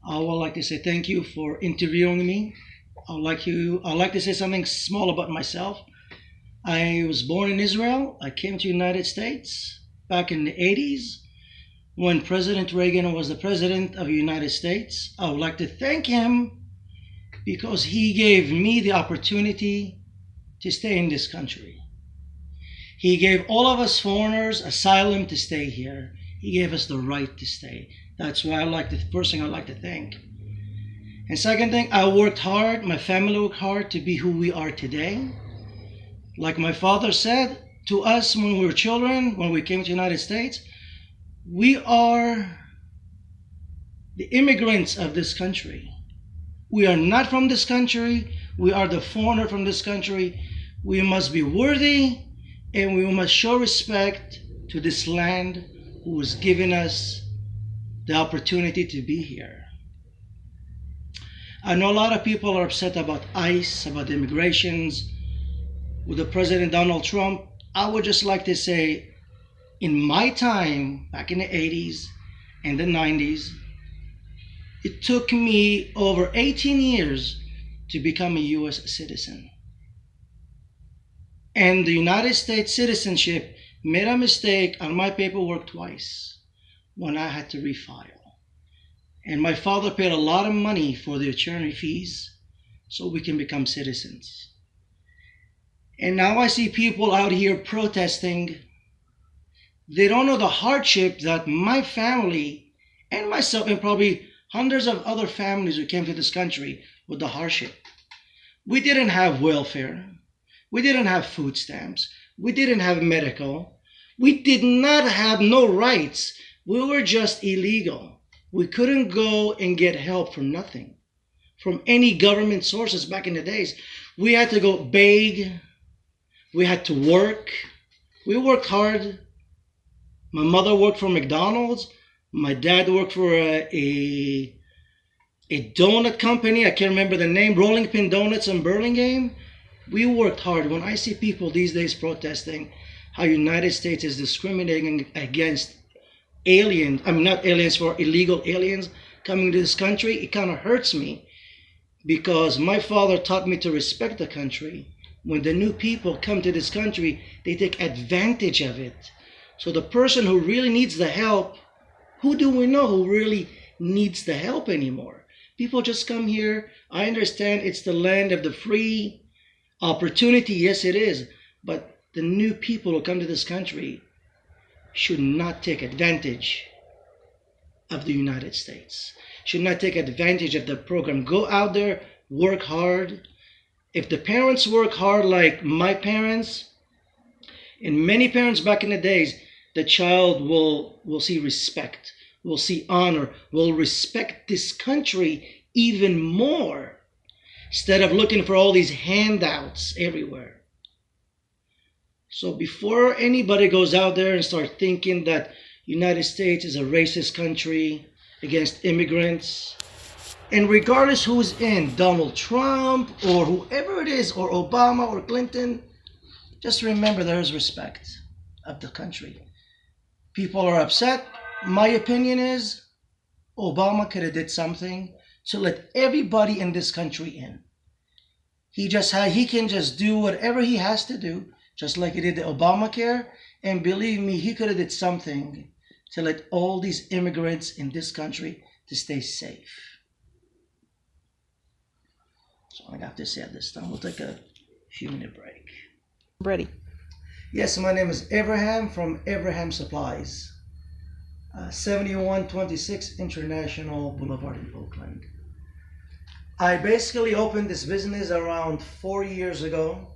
I would like to say thank you for interviewing me. I'd like to say something small about myself. I was born in Israel. I came to the United States back in the 80s when President Reagan was the president of the United States. I would like to thank him because he gave me the opportunity to stay in this country. He gave all of us foreigners asylum to stay here. He gave us the right to stay. That's why the first thing I'd like to thank. And second thing, I worked hard, my family worked hard to be who we are today. Like my father said to us when we were children, when we came to the United States, we are the immigrants of this country. We are not from this country. We are the foreigner from this country. We must be worthy and we must show respect to this land who has given us the opportunity to be here. I know a lot of people are upset about ICE, about immigrations, with the President Donald Trump. I would just like to say, in my time, back in the 80s and the 90s, it took me over 18 years to become a U.S. citizen. And the United States citizenship made a mistake on my paperwork twice when I had to refile. And my father paid a lot of money for the attorney fees so we can become citizens. And now I see people out here protesting. They don't know the hardship that my family and myself and probably hundreds of other families who came to this country with the hardship. We didn't have welfare. We didn't have food stamps. We didn't have medical. We did not have no rights. We were just illegal. We couldn't go and get help from nothing, from any government sources back in the days. We had to go beg. We had to work. We worked hard. My mother worked for McDonald's. My dad worked for a donut company. I can't remember the name. Rolling Pin Donuts in Burlingame. We worked hard. When I see people these days protesting how United States is discriminating against aliens, not aliens, for illegal aliens coming to this country, it kind of hurts me because my father taught me to respect the country. When the new people come to this country, they take advantage of it. So the person who really needs the help, who do we know who really needs the help anymore? People just come here. I understand it's the land of the free opportunity. Yes, it is. But the new people who come to this country should not take advantage of the United States. Should not take advantage of the program. Go out there, work hard. If the parents work hard like my parents and many parents back in the days, the child will see respect, will see honor, will respect this country even more instead of looking for all these handouts everywhere. So before anybody goes out there and start thinking that United States is a racist country against immigrants, and regardless who's in, Donald Trump or whoever it is, or Obama or Clinton, just remember there is respect of the country. People are upset. My opinion is Obama could have did something to let everybody in this country in. He can just do whatever he has to do, just like he did the Obamacare. And believe me, he could have did something to let all these immigrants in this country to stay safe. So I have to say at this time, we'll take a few minute break. Ready. Yes, my name is Avraham from Avraham Supplies, 7126 International Boulevard in Oakland. I basically opened this business around 4 years ago.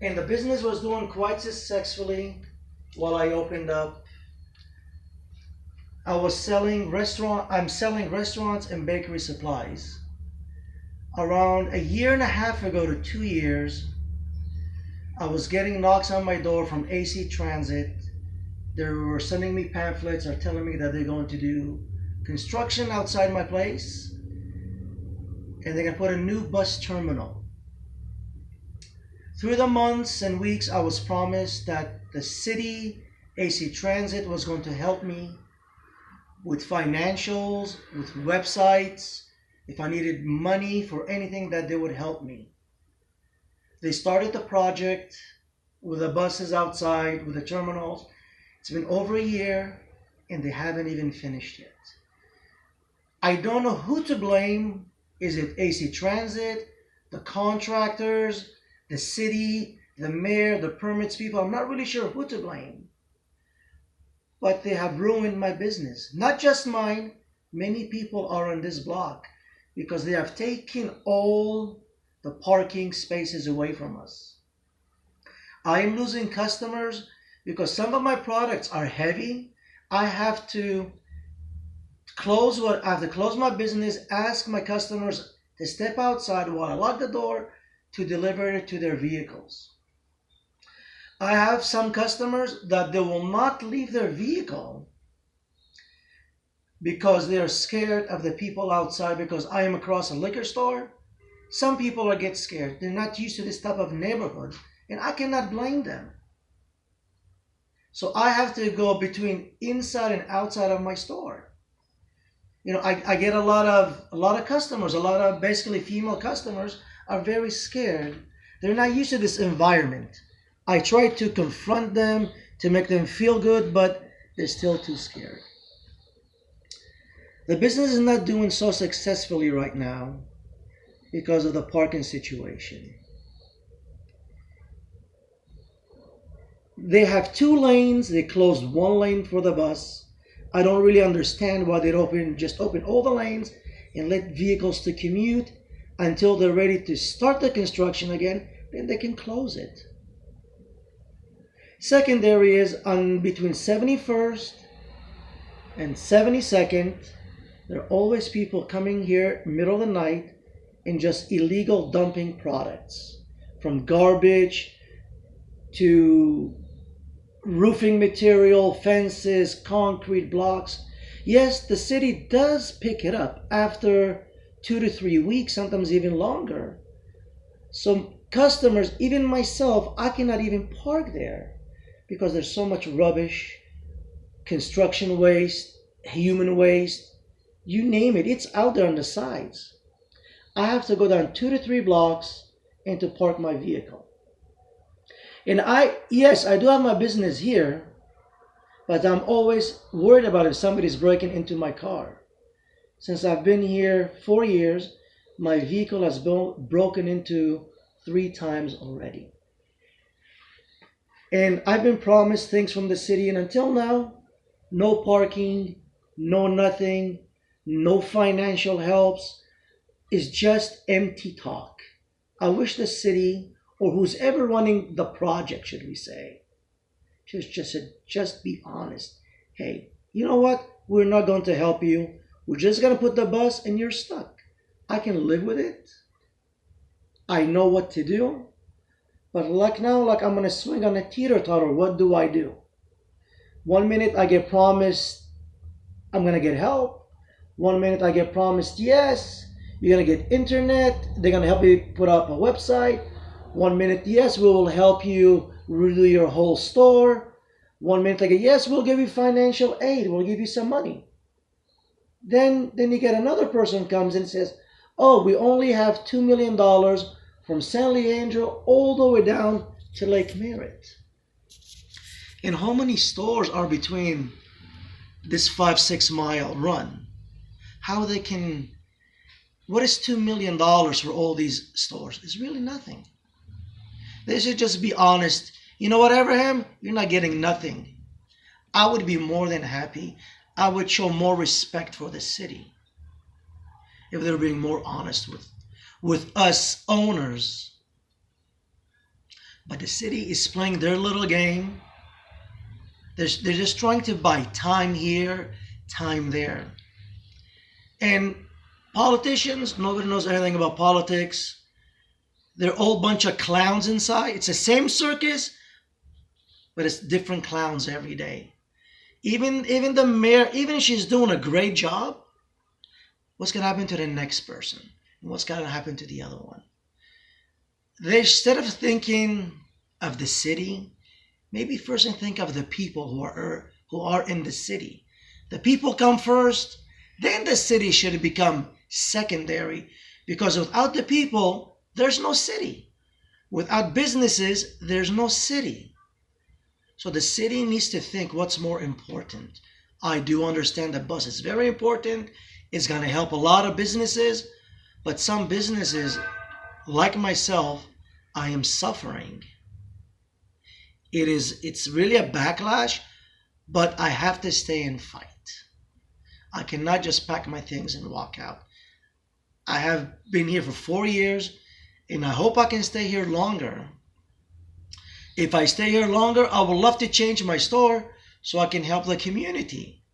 And the business was doing quite successfully while I opened up. I'm selling restaurants and bakery supplies. Around a year and a half ago to 2 years, I was getting knocks on my door from AC Transit. They were sending me pamphlets or telling me that they're going to do construction outside my place and they're going to put a new bus terminal. Through the months and weeks, I was promised that the city AC Transit was going to help me with financials, with websites, if I needed money for anything, that they would help me. They started the project with the buses outside, with the terminals. It's been over a year and they haven't even finished yet. I don't know who to blame. Is it AC Transit, the contractors, the city, the mayor, the permits people? I'm not really sure who to blame. But they have ruined my business. Not just mine. Many people are on this block because they have taken all the parking spaces away from us. I am losing customers because some of my products are heavy. I have to close my business, ask my customers to step outside while I lock the door to deliver it to their vehicles. I have some customers that they will not leave their vehicle because they are scared of the people outside, because I am across a liquor store. Some people are get scared. They're not used to this type of neighborhood, and I cannot blame them. So I have to go between inside and outside of my store. I get a lot of customers, a lot of basically female customers are very scared. They're not used to this environment. I try to confront them to make them feel good, but they're still too scared. The business is not doing so successfully right now because of the parking situation. They have 2 lanes. They closed 1 lane for the bus. I don't really understand why they just open all the lanes and let vehicles to commute until they're ready to start the construction again. Then they can close it. Secondary is on between 71st and 72nd. There are always people coming here middle of the night and just illegal dumping products, from garbage to roofing material, fences, concrete blocks. Yes, the city does pick it up after 2 to 3 weeks, sometimes even longer. So customers, even myself, I cannot even park there because there's so much rubbish, construction waste, human waste, you name it, it's out there on the sides. I have to go down 2 to 3 blocks and to park my vehicle. And I do have my business here, but I'm always worried about if somebody's breaking into my car. Since I've been here 4 years, my vehicle has been broken into 3 times already. And I've been promised things from the city, and until now, no parking, no nothing, no financial helps. It's just empty talk. I wish the city, or who's ever running the project, should we say, just be honest. Hey, you know what? We're not going to help you. We're just going to put the bus and you're stuck. I can live with it. I know what to do. But like now, like I'm going to swing on a teeter-totter. What do I do? 1 minute I get promised I'm going to get help. 1 minute I get promised, yes, you're going to get internet. They're going to help you put up a website. 1 minute, yes, we will help you redo your whole store. 1 minute I get, yes, we'll give you financial aid. We'll give you some money. Then you get another person comes and says, oh, we only have $2 million from San Leandro all the way down to Lake Merritt. And how many stores are between this 5-6 mile run? How they can, what is $2 million for all these stores? It's really nothing. They should just be honest. You know what, Avraham? You're not getting nothing. I would be more than happy. I would show more respect for the city if they were being more honest with us owners. But the city is playing their little game. They're just trying to buy time here, time there. And politicians, nobody knows anything about politics. They're all a bunch of clowns inside. It's the same circus, but it's different clowns every day. Even the mayor, even if she's doing a great job, what's going to happen to the next person? And what's going to happen to the other one? Instead of thinking of the city, maybe first think of the people who are in the city. The people come first, then the city should become secondary, because without the people, there's no city. Without businesses, there's no city. So the city needs to think what's more important. I do understand that bus is very important. It's going to help a lot of businesses, but some businesses, like myself, I am suffering. It's really a backlash, but I have to stay and fight. I cannot just pack my things and walk out. I have been here for 4 years, and I hope I can stay here longer. If I stay here longer, I would love to change my store so I can help the community.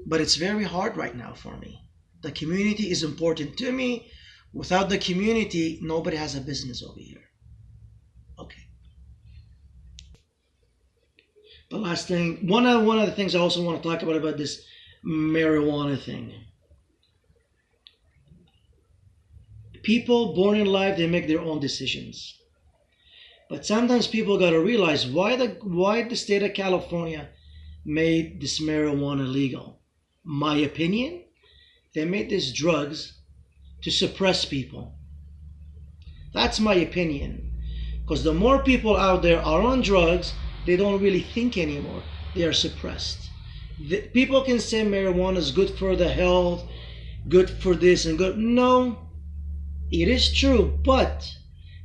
But it's very hard right now for me. The community is important to me. Without the community, nobody has a business over here. Okay. The last thing, one of the things I also want to talk about this marijuana thing. People born in life, they make their own decisions. But sometimes people got to realize why the state of California made this marijuana legal. My opinion, they made these drugs to suppress people. That's my opinion. Because the more people out there are on drugs, they don't really think anymore. They are suppressed. People can say marijuana is good for the health, good for this and good. No, it is true, but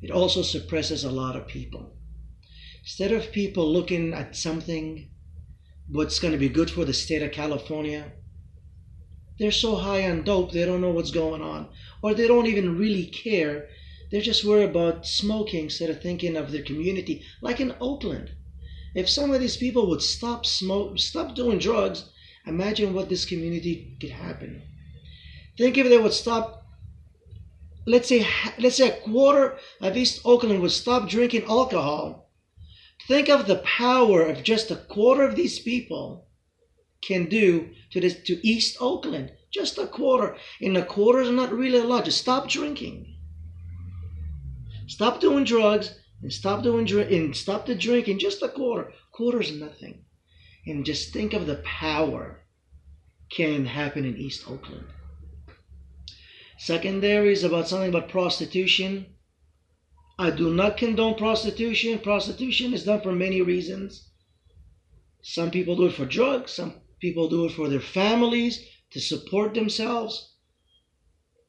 it also suppresses a lot of people. Instead of people looking at something, what's going to be good for the state of California, they're so high on dope, they don't know what's going on. Or they don't even really care. They're just worried about smoking instead of thinking of their community. Like in Oakland. If some of these people would stop doing drugs, imagine what this community could happen. Think if they would stop, let's say a quarter of East Oakland would stop drinking alcohol. Think of the power of just a quarter of these people can do to East Oakland. Just a quarter. And a quarter is not really a lot. Just stop drinking. Stop doing drugs and stop the drinking. Just a quarter. Quarter is nothing. And just think of the power can happen in East Oakland. Secondary is about something about prostitution. I do not condone prostitution. Prostitution is done for many reasons. Some people do it for drugs. Some people do it for their families, to support themselves.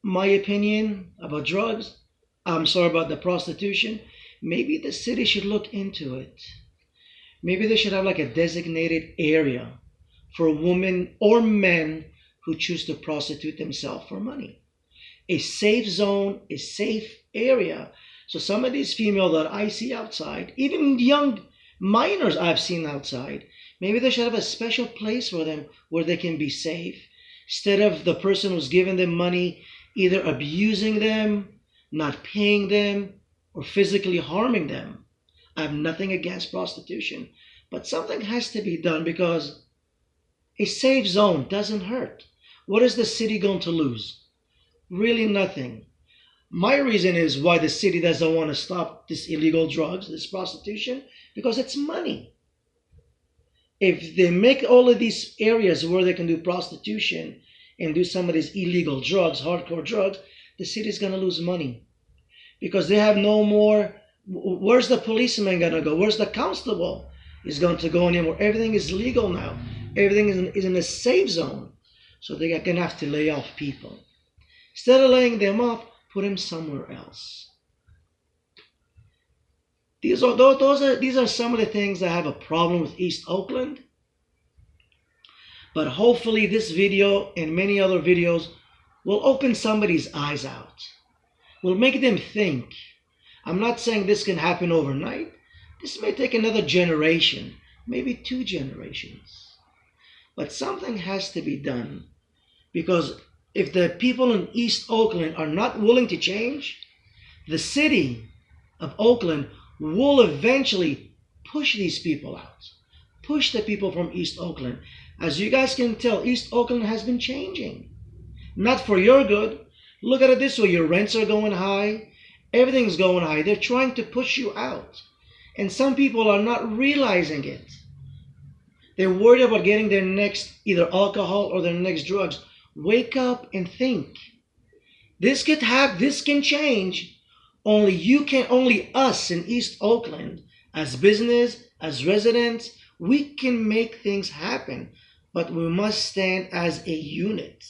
My opinion about drugs, about the prostitution, maybe the city should look into it. Maybe they should have like a designated area for women or men who choose to prostitute themselves for money. A safe zone, a safe area. So some of these females that I see outside, even young minors I've seen outside, maybe they should have a special place for them where they can be safe. Instead of the person who's giving them money either abusing them, not paying them, or physically harming them. I have nothing against prostitution, but something has to be done because a safe zone doesn't hurt. What is the city going to lose? Really nothing. My reason is why the city doesn't want to stop this illegal drugs, this prostitution, because it's money. If they make all of these areas where they can do prostitution and do some of these illegal drugs, hardcore drugs, the city's going to lose money. Because they have no more, where's the policeman going to go? Where's the constable is going to go anymore? Everything is legal now. Everything is in a safe zone. So they're going to have to lay off people. Instead of laying them off, put them somewhere else. These are some of the things that have a problem with East Oakland. But hopefully this video and many other videos will open somebody's eyes out. Will make them think. I'm not saying this can happen overnight. This may take another generation, maybe 2 generations. But something has to be done. Because if the people in East Oakland are not willing to change, the city of Oakland will eventually push these people out. Push the people from East Oakland. As you guys can tell, East Oakland has been changing. Not for your good. Look at it this way. Your rents are going high. Everything's going high. They're trying to push you out. And some people are not realizing it. They're worried about getting their next either alcohol or their next drugs. Wake up and think. This can change. Only us in East Oakland, as business, as residents, we can make things happen. But we must stand as a unit.